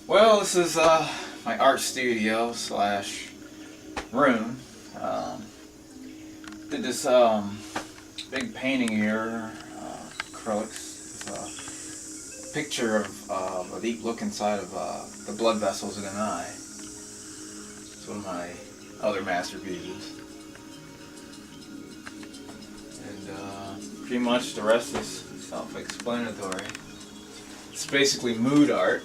Well, this is my art studio slash room. Did this big painting here, acrylics. It's a picture of a deep look inside of the blood vessels in an eye. It's one of my other masterpieces. And pretty much the rest is self-explanatory. It's basically mood art.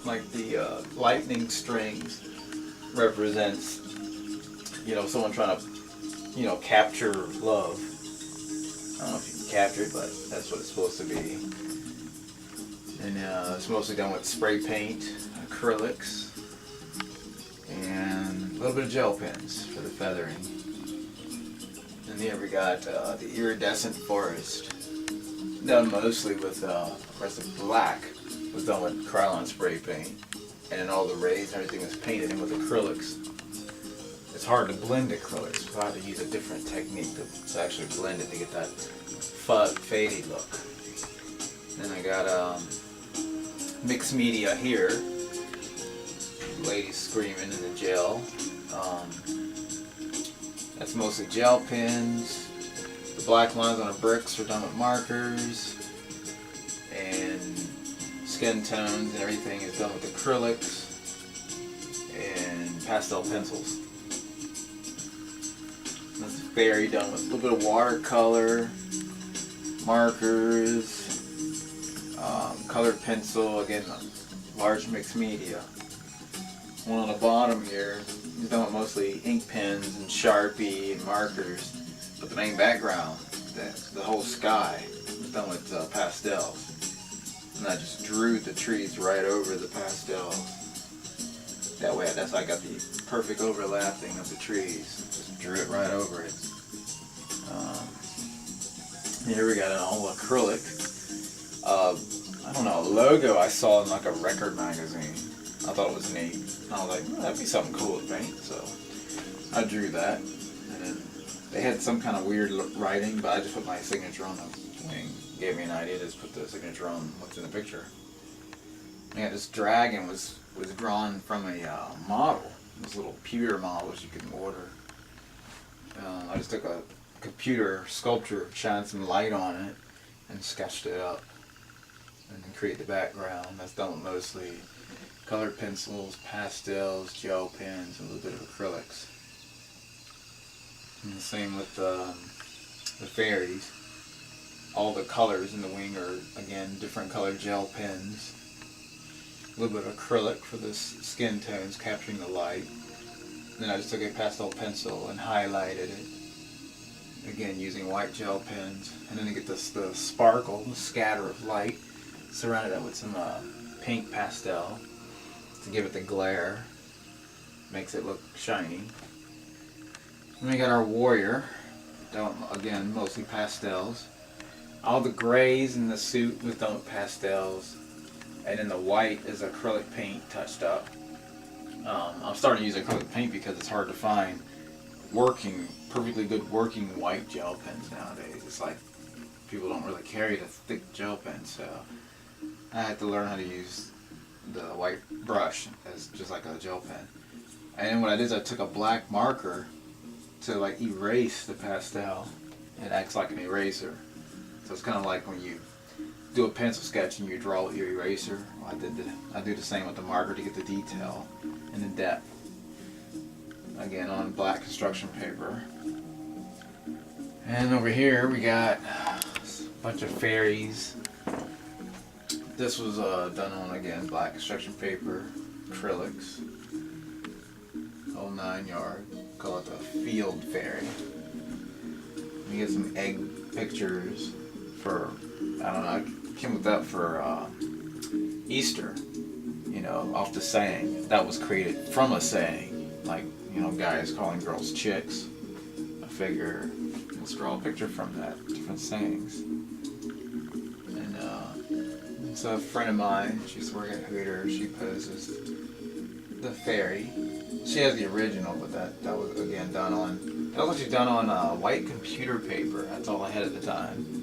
Like the lightning strings represents, someone trying to, capture love. I don't know if you can capture it, but that's what it's supposed to be. And it's mostly done with spray paint, acrylics, and a little bit of gel pens for the feathering. And here we got the iridescent forest, done mostly with, of course, the black was done with Krylon spray paint, and then all the rays and everything was painted in with acrylics. It's hard to blend acrylics, so I had to use a different technique to actually blend it to get that faded look. Then I got mixed media here. Ladies screaming in the gel. That's mostly gel pens. The black lines on the bricks are done with markers, and skin tones and everything is done with acrylics and pastel pencils. That's very done with a little bit of watercolor, markers, colored pencil, again large mixed media. One on the bottom here is done with mostly ink pens and Sharpie and markers, but the main background, the whole sky, is done with pastels. And I just drew the trees right over the pastels. That way, that's how I got the perfect overlapping of the trees. Just drew it right over it. Here we got an all acrylic. I don't know, a logo I saw in like a record magazine. I thought it was neat. And I was like, that'd be something cool to paint. So I drew that. And then they had some kind of weird writing, but I just put my signature on the wing. Gave me an idea to just put the signature on what's in the picture. Yeah, this dragon was drawn from a model. Those little pewter models you can order. I just took a computer sculpture, shined some light on it, and sketched it up. And then create the background. That's done with mostly colored pencils, pastels, gel pens, and a little bit of acrylics. And the same with the fairies. All the colors in the wing are, again, different colored gel pens. A little bit of acrylic for the skin tones, capturing the light. Then I just took a pastel pencil and highlighted it. Again, using white gel pens. And then to get the sparkle, the scatter of light, surrounded that with some pink pastel to give it the glare. Makes it look shiny. Then we got our warrior. Again, mostly pastels. All the grays in the suit was done with pastels, and then the white is acrylic paint touched up. I'm starting to use acrylic paint because it's hard to find perfectly good working white gel pens nowadays. It's like people don't really carry the thick gel pens, so I had to learn how to use the white brush as just like a gel pen. And then what I did is I took a black marker to like erase the pastel. It acts like an eraser. So it's kind of like when you do a pencil sketch and you draw with your eraser. Well, I do the same with the marker to get the detail and the depth. Again, on black construction paper. And over here we got a bunch of fairies. This was done on, again, black construction paper, acrylics, whole 9 yard. Call it the field fairy. We get some egg pictures for, I don't know, I came with that for Easter, off the saying. That was created from a saying, like, guys calling girls chicks. I figure let's draw a picture from that, different sayings. And it's a friend of mine, she's working at Hooters, she poses the fairy. She has the original, but that was, again, done on, that was actually done on white computer paper. That's all I had at the time.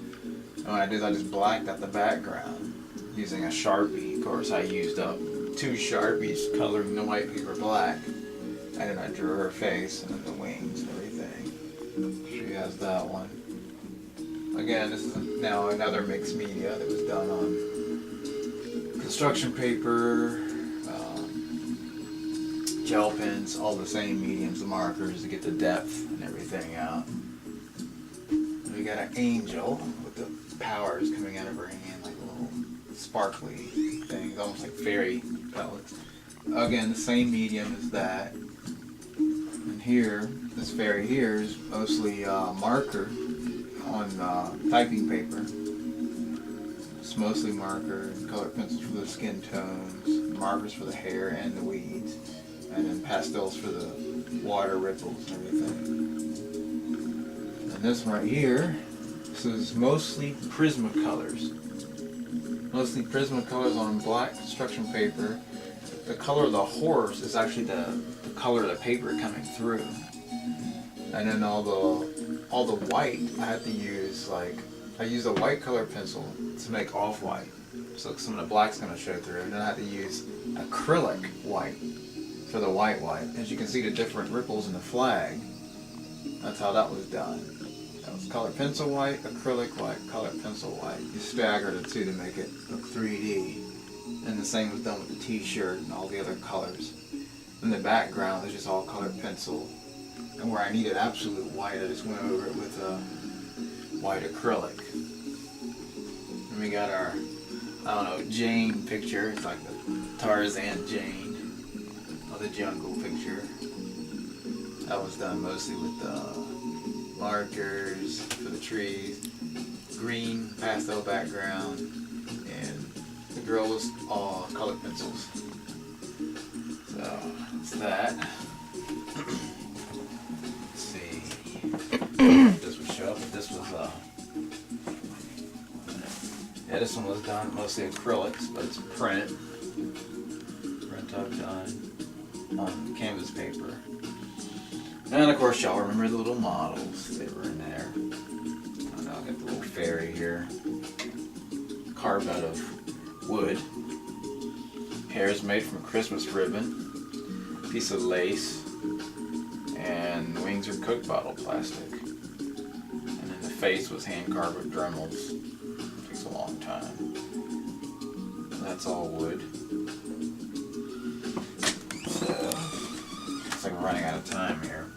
And what I did is I just blacked out the background using a Sharpie. Of course, I used up 2 Sharpies coloring the white paper black. And then I drew her face and then the wings and everything. She has that one. Again, this is now another mixed media that was done on construction paper, gel pens, all the same mediums, the markers to get the depth and everything out. And we got an angel with the powers coming out of her hand, like little sparkly things, almost like fairy pellets. Again, the same medium as that. And here, this fairy here is mostly marker on typing paper. It's mostly marker, color pencils for the skin tones, markers for the hair and the weeds, and then pastels for the water ripples and everything. And this one right here, this is mostly Prismacolors. Mostly Prismacolors on black construction paper. The color of the horse is actually the color of the paper coming through. And then all the white I had to use, I used a white color pencil to make off-white. So some of the black's going to show through. And then I had to use acrylic white for the white. As you can see the different ripples in the flag, that's how that was done. That was color pencil white, acrylic white, color pencil white. You stagger the two to make it look 3D. And the same was done with the t-shirt and all the other colors. In the background is just all colored pencil. And where I needed absolute white, I just went over it with a white acrylic. And we got our, I don't know, Jane picture. It's like the Tarzan Jane of the jungle picture. That was done mostly with markers for the trees, green pastel background, and the girl was all colored pencils. So that's that. Let's see. This would show up. This was yeah, this one was done mostly acrylics, but it's print up done on canvas paper. And of course, y'all remember the little models. They were in there. I don't know, I got the little fairy here, carved out of wood. Hair is made from a Christmas ribbon, piece of lace, and the wings are Coke bottle plastic. And then the face was hand carved with Dremels. Takes a long time. That's all wood. So, looks like we're running out of time here.